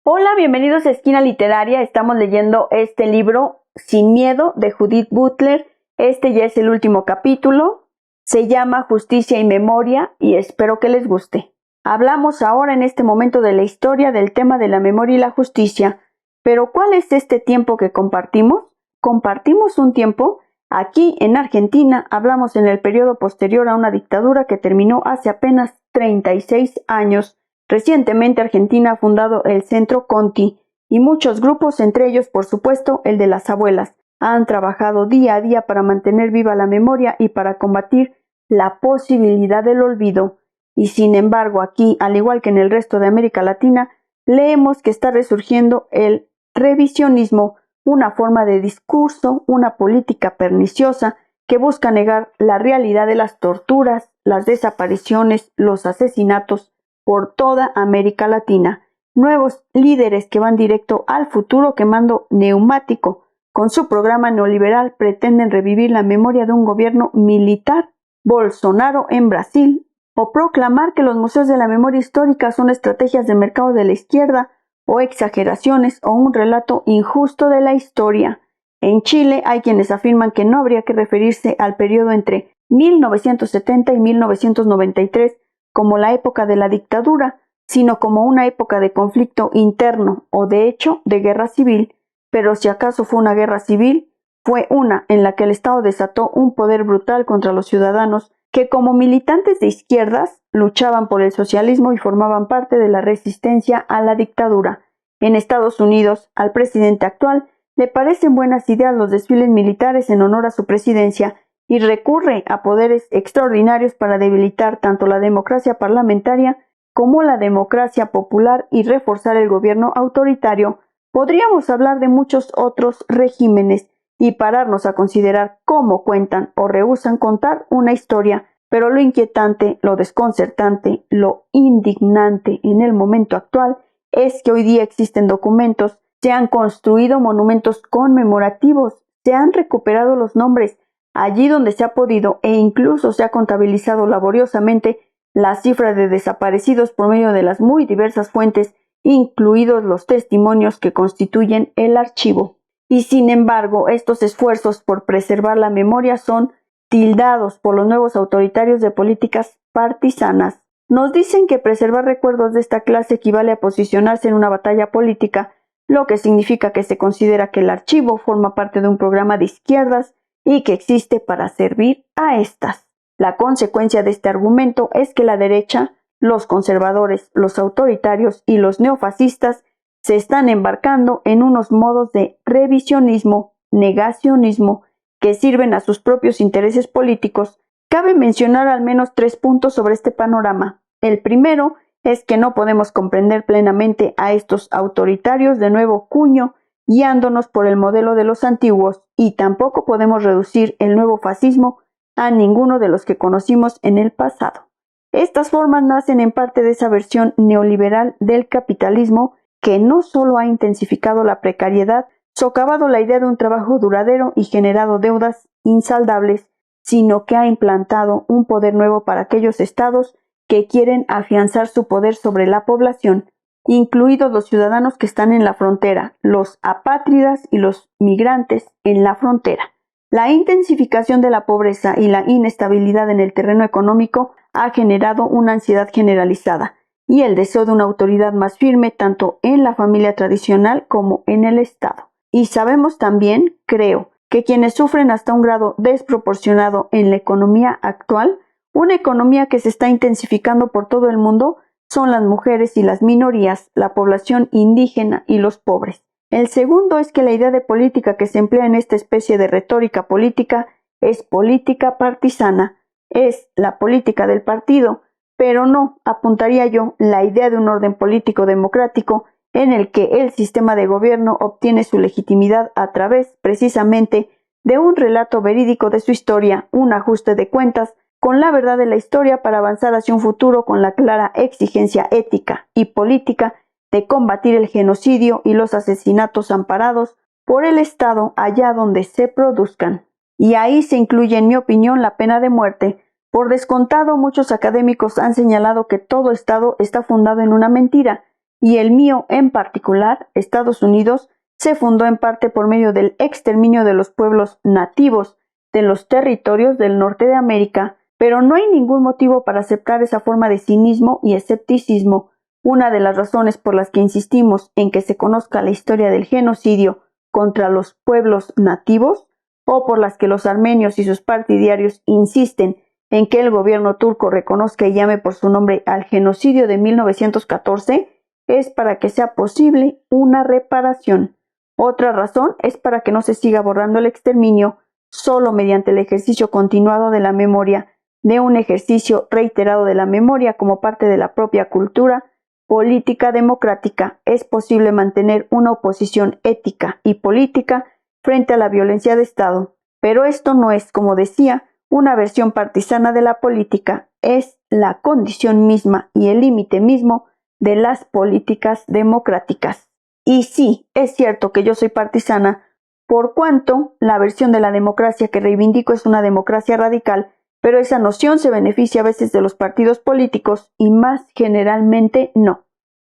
Hola, bienvenidos a Esquina Literaria. Estamos leyendo este libro, Sin Miedo, de Judith Butler. Este ya es el último capítulo. Se llama Justicia y Memoria y espero que les guste. Hablamos ahora en este momento de la historia del tema de la memoria y la justicia. Pero ¿cuál es este tiempo que compartimos? Compartimos un tiempo. Aquí en Argentina hablamos en el periodo posterior a una dictadura que terminó hace apenas 36 años. Recientemente Argentina ha fundado el Centro Conti y muchos grupos, entre ellos por supuesto el de las abuelas, han trabajado día a día para mantener viva la memoria y para combatir la posibilidad del olvido. Y sin embargo aquí, al igual que en el resto de América Latina, leemos que está resurgiendo el revisionismo, una forma de discurso, una política perniciosa que busca negar la realidad de las torturas, las desapariciones, los asesinatos por toda América Latina. Nuevos líderes que van directo al futuro quemando neumático. Con su programa neoliberal pretenden revivir la memoria de un gobierno militar, Bolsonaro en Brasil, o proclamar que los museos de la memoria histórica son estrategias de mercado de la izquierda, o exageraciones, o un relato injusto de la historia. En Chile hay quienes afirman que no habría que referirse al periodo entre 1970 y 1993 como la época de la dictadura, sino como una época de conflicto interno o de hecho de guerra civil, pero si acaso fue una guerra civil, fue una en la que el Estado desató un poder brutal contra los ciudadanos que como militantes de izquierdas luchaban por el socialismo y formaban parte de la resistencia a la dictadura. En Estados Unidos, al presidente actual le parecen buenas ideas los desfiles militares en honor a su presidencia y recurre a poderes extraordinarios para debilitar tanto la democracia parlamentaria como la democracia popular y reforzar el gobierno autoritario. Podríamos hablar de muchos otros regímenes y pararnos a considerar cómo cuentan o rehúsan contar una historia, pero lo inquietante, lo desconcertante, lo indignante en el momento actual es que hoy día existen documentos, se han construido monumentos conmemorativos, se han recuperado los nombres allí donde se ha podido e incluso se ha contabilizado laboriosamente la cifra de desaparecidos por medio de las muy diversas fuentes, incluidos los testimonios que constituyen el archivo. Y sin embargo, estos esfuerzos por preservar la memoria son tildados por los nuevos autoritarios de políticas partisanas. Nos dicen que preservar recuerdos de esta clase equivale a posicionarse en una batalla política, lo que significa que se considera que el archivo forma parte de un programa de izquierdas y que existe para servir a estas. La consecuencia de este argumento es que la derecha, los conservadores, los autoritarios y los neofascistas se están embarcando en unos modos de revisionismo, negacionismo, que sirven a sus propios intereses políticos. Cabe mencionar al menos 3 puntos sobre este panorama. El primero es que no podemos comprender plenamente a estos autoritarios de nuevo cuño guiándonos por el modelo de los antiguos, y tampoco podemos reducir el nuevo fascismo a ninguno de los que conocimos en el pasado. Estas formas nacen en parte de esa versión neoliberal del capitalismo que no solo ha intensificado la precariedad, socavado la idea de un trabajo duradero y generado deudas insaldables, sino que ha implantado un poder nuevo para aquellos estados que quieren afianzar su poder sobre la población, incluidos los ciudadanos que están en la frontera, los apátridas y los migrantes en la frontera. La intensificación de la pobreza y la inestabilidad en el terreno económico ha generado una ansiedad generalizada y el deseo de una autoridad más firme tanto en la familia tradicional como en el Estado. Y sabemos también, creo, que quienes sufren hasta un grado desproporcionado en la economía actual, una economía que se está intensificando por todo el mundo, son las mujeres y las minorías, la población indígena y los pobres. El segundo es que la idea de política que se emplea en esta especie de retórica política es política partisana, es la política del partido, pero no, apuntaría yo, la idea de un orden político democrático en el que el sistema de gobierno obtiene su legitimidad a través, precisamente, de un relato verídico de su historia, un ajuste de cuentas con la verdad de la historia para avanzar hacia un futuro con la clara exigencia ética y política de combatir el genocidio y los asesinatos amparados por el Estado allá donde se produzcan. Y ahí se incluye, en mi opinión, la pena de muerte. Por descontado, muchos académicos han señalado que todo Estado está fundado en una mentira, y el mío en particular, Estados Unidos, se fundó en parte por medio del exterminio de los pueblos nativos de los territorios del norte de América, pero no hay ningún motivo para aceptar esa forma de cinismo y escepticismo. Una de las razones por las que insistimos en que se conozca la historia del genocidio contra los pueblos nativos, o por las que los armenios y sus partidarios insisten en que el gobierno turco reconozca y llame por su nombre al genocidio de 1914, es para que sea posible una reparación. Otra razón es para que no se siga borrando el exterminio solo mediante el ejercicio continuado de la memoria, de un ejercicio reiterado de la memoria como parte de la propia cultura política democrática. Es posible mantener una oposición ética y política frente a la violencia de Estado, pero esto no es, como decía, una versión partisana de la política, es la condición misma y el límite mismo de las políticas democráticas. Y sí, es cierto que yo soy partisana, por cuanto la versión de la democracia que reivindico es una democracia radical, pero esa noción se beneficia a veces de los partidos políticos y más generalmente no.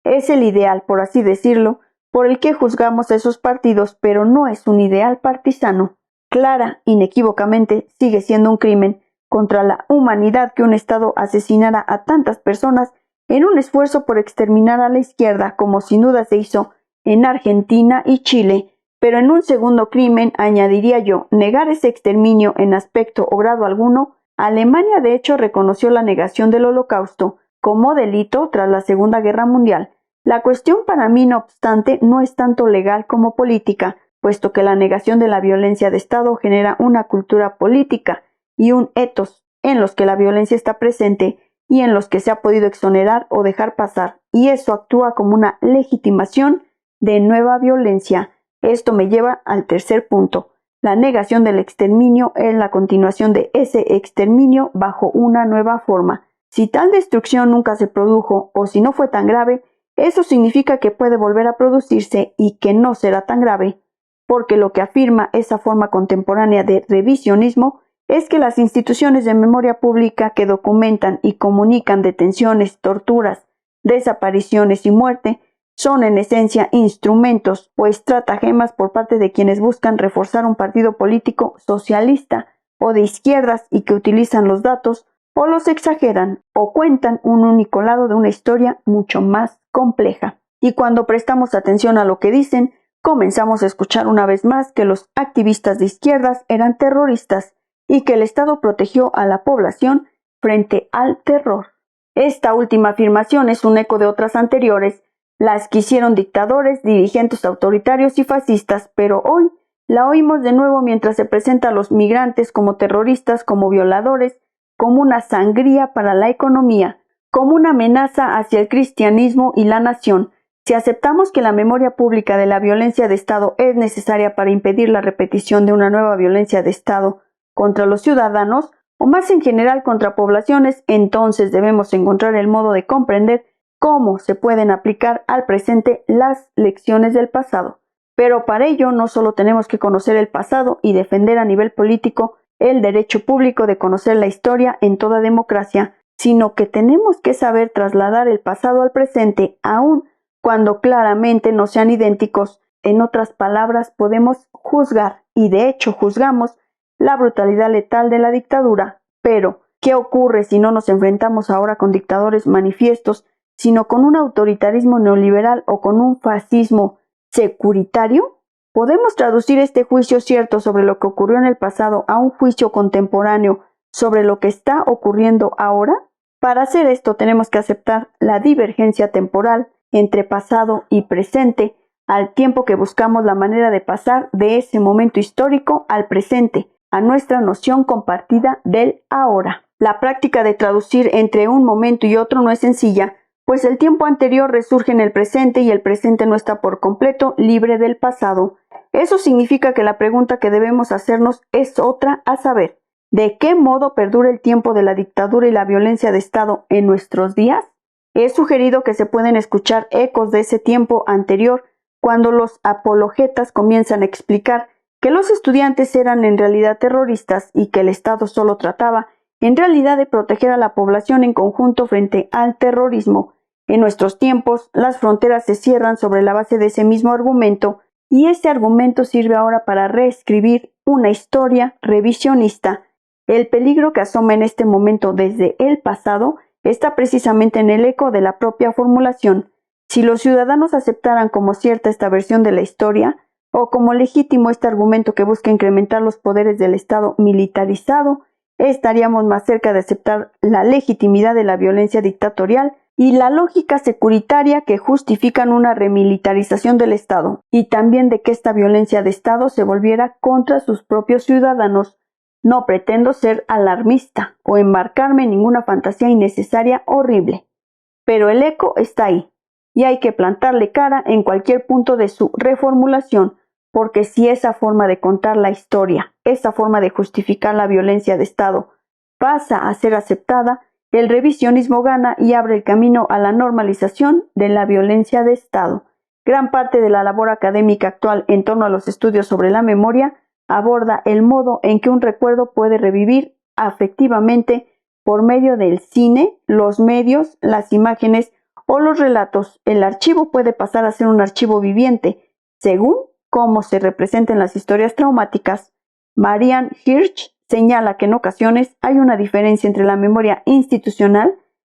Es el ideal, por así decirlo, por el que juzgamos a esos partidos, pero no es un ideal partisano. Clara, inequívocamente, sigue siendo un crimen contra la humanidad que un Estado asesinara a tantas personas en un esfuerzo por exterminar a la izquierda, como sin duda se hizo en Argentina y Chile, pero en un segundo crimen, añadiría yo, negar ese exterminio en aspecto o grado alguno. Alemania de hecho reconoció la negación del Holocausto como delito tras la Segunda Guerra Mundial. La cuestión para mí, no obstante, no es tanto legal como política, puesto que la negación de la violencia de Estado genera una cultura política y un ethos en los que la violencia está presente y en los que se ha podido exonerar o dejar pasar, y eso actúa como una legitimación de nueva violencia. Esto me lleva al tercer punto. La negación del exterminio es la continuación de ese exterminio bajo una nueva forma. Si tal destrucción nunca se produjo o si no fue tan grave, eso significa que puede volver a producirse y que no será tan grave, porque lo que afirma esa forma contemporánea de revisionismo es que las instituciones de memoria pública que documentan y comunican detenciones, torturas, desapariciones y muerte son en esencia instrumentos o estratagemas por parte de quienes buscan reforzar un partido político socialista o de izquierdas y que utilizan los datos o los exageran o cuentan un único lado de una historia mucho más compleja. Y cuando prestamos atención a lo que dicen, comenzamos a escuchar una vez más que los activistas de izquierdas eran terroristas y que el Estado protegió a la población frente al terror. Esta última afirmación es un eco de otras anteriores, las que hicieron dictadores, dirigentes autoritarios y fascistas, pero hoy la oímos de nuevo mientras se presenta a los migrantes como terroristas, como violadores, como una sangría para la economía, como una amenaza hacia el cristianismo y la nación. Si aceptamos que la memoria pública de la violencia de Estado es necesaria para impedir la repetición de una nueva violencia de Estado contra los ciudadanos, o más en general contra poblaciones, entonces debemos encontrar el modo de comprender cómo se pueden aplicar al presente las lecciones del pasado. Pero para ello no solo tenemos que conocer el pasado y defender a nivel político el derecho público de conocer la historia en toda democracia, sino que tenemos que saber trasladar el pasado al presente, aun cuando claramente no sean idénticos. En otras palabras, podemos juzgar, y de hecho juzgamos, la brutalidad letal de la dictadura. Pero, ¿qué ocurre si no nos enfrentamos ahora con dictadores manifiestos, sino con un autoritarismo neoliberal o con un fascismo securitario? ¿Podemos traducir este juicio cierto sobre lo que ocurrió en el pasado a un juicio contemporáneo sobre lo que está ocurriendo ahora? Para hacer esto tenemos que aceptar la divergencia temporal entre pasado y presente, al tiempo que buscamos la manera de pasar de ese momento histórico al presente, a nuestra noción compartida del ahora. La práctica de traducir entre un momento y otro no es sencilla, pues el tiempo anterior resurge en el presente y el presente no está por completo libre del pasado. Eso significa que la pregunta que debemos hacernos es otra, a saber, ¿de qué modo perdura el tiempo de la dictadura y la violencia de Estado en nuestros días? He sugerido que se pueden escuchar ecos de ese tiempo anterior cuando los apologetas comienzan a explicar que los estudiantes eran en realidad terroristas y que el Estado solo trataba en realidad de proteger a la población en conjunto frente al terrorismo. En nuestros tiempos, las fronteras se cierran sobre la base de ese mismo argumento, y ese argumento sirve ahora para reescribir una historia revisionista. El peligro que asoma en este momento desde el pasado está precisamente en el eco de la propia formulación. Si los ciudadanos aceptaran como cierta esta versión de la historia, o como legítimo este argumento que busca incrementar los poderes del Estado militarizado, estaríamos más cerca de aceptar la legitimidad de la violencia dictatorial y la lógica securitaria que justifican una remilitarización del Estado, y también de que esta violencia de Estado se volviera contra sus propios ciudadanos. No pretendo ser alarmista o embarcarme en ninguna fantasía innecesaria horrible, pero el eco está ahí, y hay que plantarle cara en cualquier punto de su reformulación, porque si esa forma de contar la historia, esa forma de justificar la violencia de Estado, pasa a ser aceptada, el revisionismo gana y abre el camino a la normalización de la violencia de Estado. Gran parte de la labor académica actual en torno a los estudios sobre la memoria aborda el modo en que un recuerdo puede revivir afectivamente por medio del cine, los medios, las imágenes o los relatos. El archivo puede pasar a ser un archivo viviente, según cómo se representan las historias traumáticas. Marianne Hirsch señala que en ocasiones hay una diferencia entre la memoria institucional,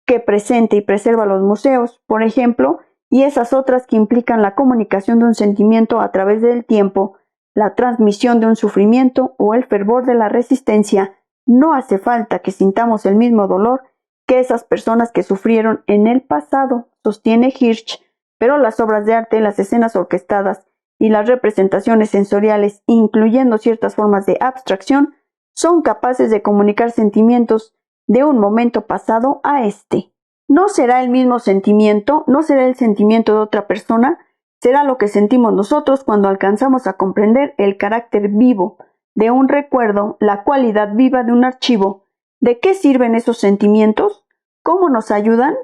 que presenta y preserva los museos, por ejemplo, y esas otras que implican la comunicación de un sentimiento a través del tiempo, la transmisión de un sufrimiento o el fervor de la resistencia. No hace falta que sintamos el mismo dolor que esas personas que sufrieron en el pasado, sostiene Hirsch, pero las obras de arte, las escenas orquestadas y las representaciones sensoriales, incluyendo ciertas formas de abstracción, son capaces de comunicar sentimientos de un momento pasado a este. No será el mismo sentimiento, no será el sentimiento de otra persona, será lo que sentimos nosotros cuando alcanzamos a comprender el carácter vivo de un recuerdo, la cualidad viva de un archivo. ¿De qué sirven esos sentimientos? ¿Cómo nos ayudan?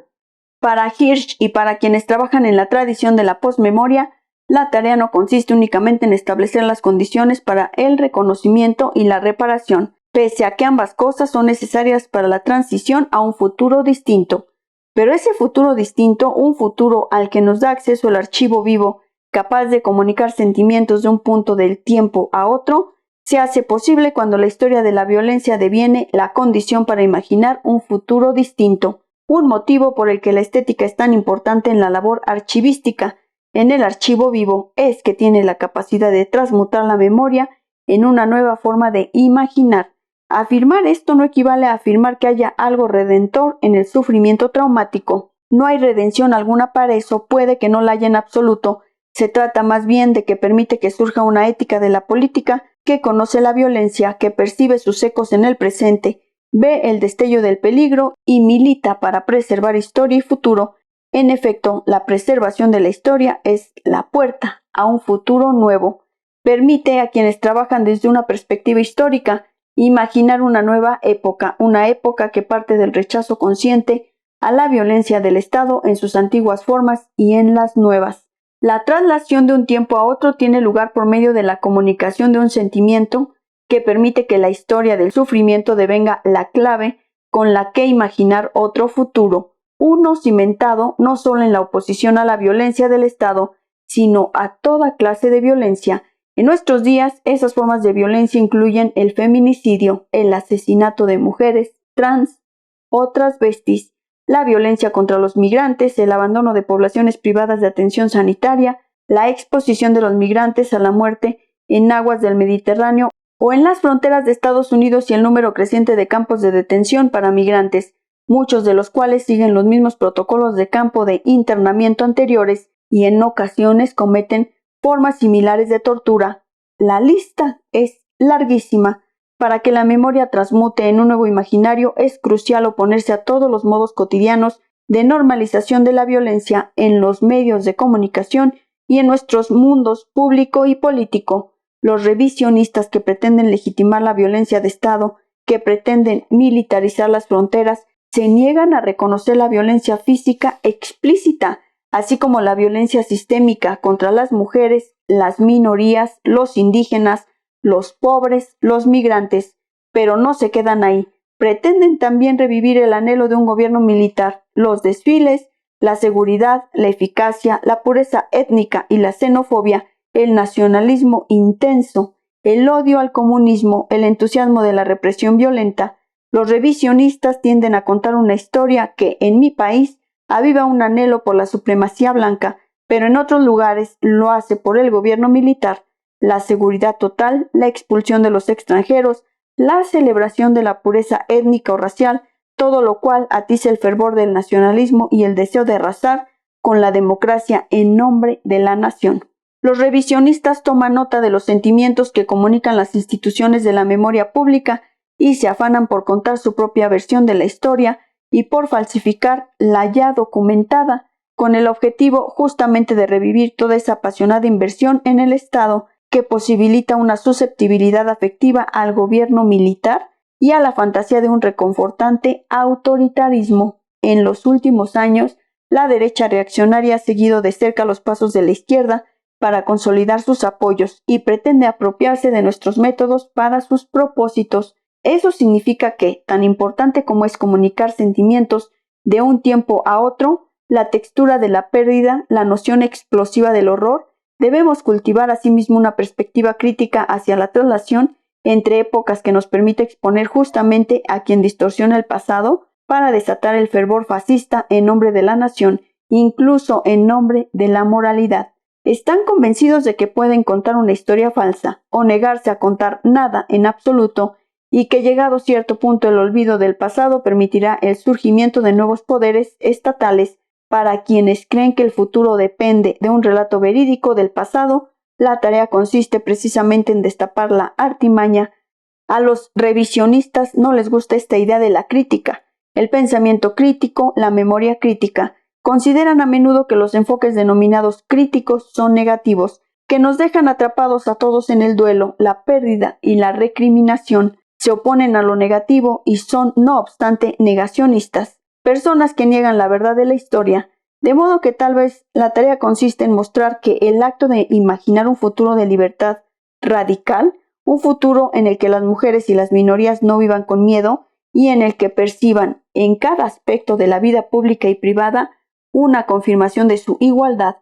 Para Hirsch y para quienes trabajan en la tradición de la posmemoria, la tarea no consiste únicamente en establecer las condiciones para el reconocimiento y la reparación, pese a que ambas cosas son necesarias para la transición a un futuro distinto. Pero ese futuro distinto, un futuro al que nos da acceso el archivo vivo, capaz de comunicar sentimientos de un punto del tiempo a otro, se hace posible cuando la historia de la violencia deviene la condición para imaginar un futuro distinto, un motivo por el que la estética es tan importante en la labor archivística. En el archivo vivo es que tiene la capacidad de transmutar la memoria en una nueva forma de imaginar. Afirmar esto no equivale a afirmar que haya algo redentor en el sufrimiento traumático. No hay redención alguna para eso, puede que no la haya en absoluto. Se trata más bien de que permite que surja una ética de la política que conoce la violencia, que percibe sus ecos en el presente, ve el destello del peligro y milita para preservar historia y futuro. En efecto, la preservación de la historia es la puerta a un futuro nuevo. Permite a quienes trabajan desde una perspectiva histórica imaginar una nueva época, una época que parte del rechazo consciente a la violencia del Estado en sus antiguas formas y en las nuevas. La traslación de un tiempo a otro tiene lugar por medio de la comunicación de un sentimiento que permite que la historia del sufrimiento devenga la clave con la que imaginar otro futuro, uno cimentado no solo en la oposición a la violencia del Estado, sino a toda clase de violencia. En nuestros días, esas formas de violencia incluyen el feminicidio, el asesinato de mujeres, trans o transvestis, la violencia contra los migrantes, el abandono de poblaciones privadas de atención sanitaria, la exposición de los migrantes a la muerte en aguas del Mediterráneo o en las fronteras de Estados Unidos y el número creciente de campos de detención para migrantes, muchos de los cuales siguen los mismos protocolos de campo de internamiento anteriores y en ocasiones cometen formas similares de tortura. La lista es larguísima. Para que la memoria transmute en un nuevo imaginario es crucial oponerse a todos los modos cotidianos de normalización de la violencia en los medios de comunicación y en nuestros mundos público y político. Los revisionistas que pretenden legitimar la violencia de Estado, que pretenden militarizar las fronteras, se niegan a reconocer la violencia física explícita, así como la violencia sistémica contra las mujeres, las minorías, los indígenas, los pobres, los migrantes, pero no se quedan ahí. Pretenden también revivir el anhelo de un gobierno militar, los desfiles, la seguridad, la eficacia, la pureza étnica y la xenofobia, el nacionalismo intenso, el odio al comunismo, el entusiasmo de la represión violenta, los revisionistas tienden a contar una historia que, en mi país, aviva un anhelo por la supremacía blanca, pero en otros lugares lo hace por el gobierno militar, la seguridad total, la expulsión de los extranjeros, la celebración de la pureza étnica o racial, todo lo cual atiza el fervor del nacionalismo y el deseo de arrasar con la democracia en nombre de la nación. Los revisionistas toman nota de los sentimientos que comunican las instituciones de la memoria pública y se afanan por contar su propia versión de la historia y por falsificar la ya documentada, con el objetivo justamente de revivir toda esa apasionada inversión en el Estado que posibilita una susceptibilidad afectiva al gobierno militar y a la fantasía de un reconfortante autoritarismo. En los últimos años, la derecha reaccionaria ha seguido de cerca los pasos de la izquierda para consolidar sus apoyos y pretende apropiarse de nuestros métodos para sus propósitos. Eso significa que, tan importante como es comunicar sentimientos de un tiempo a otro, la textura de la pérdida, la noción explosiva del horror, debemos cultivar asimismo una perspectiva crítica hacia la traslación entre épocas que nos permite exponer justamente a quien distorsiona el pasado para desatar el fervor fascista en nombre de la nación, incluso en nombre de la moralidad. Están convencidos de que pueden contar una historia falsa o negarse a contar nada en absoluto y que llegado cierto punto el olvido del pasado permitirá el surgimiento de nuevos poderes estatales. Para quienes creen que el futuro depende de un relato verídico del pasado, la tarea consiste precisamente en destapar la artimaña. A los revisionistas no les gusta esta idea de la crítica, el pensamiento crítico, la memoria crítica. Consideran a menudo que los enfoques denominados críticos son negativos, que nos dejan atrapados a todos en el duelo, la pérdida y la recriminación. Se oponen a lo negativo y son, no obstante, negacionistas, personas que niegan la verdad de la historia, de modo que tal vez la tarea consiste en mostrar que el acto de imaginar un futuro de libertad radical, un futuro en el que las mujeres y las minorías no vivan con miedo y en el que perciban en cada aspecto de la vida pública y privada una confirmación de su igualdad,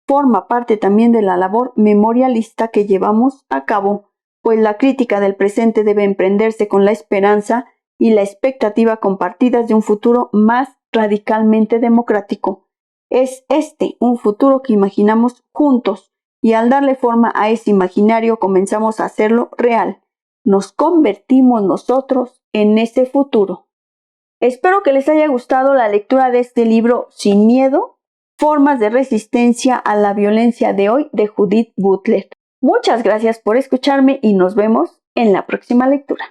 forma parte también de la labor memorialista que llevamos a cabo, pues la crítica del presente debe emprenderse con la esperanza y la expectativa compartidas de un futuro más radicalmente democrático. Es este un futuro que imaginamos juntos y al darle forma a ese imaginario comenzamos a hacerlo real. Nos convertimos nosotros en ese futuro. Espero que les haya gustado la lectura de este libro Sin miedo, formas de resistencia a la violencia de hoy de Judith Butler. Muchas gracias por escucharme y nos vemos en la próxima lectura.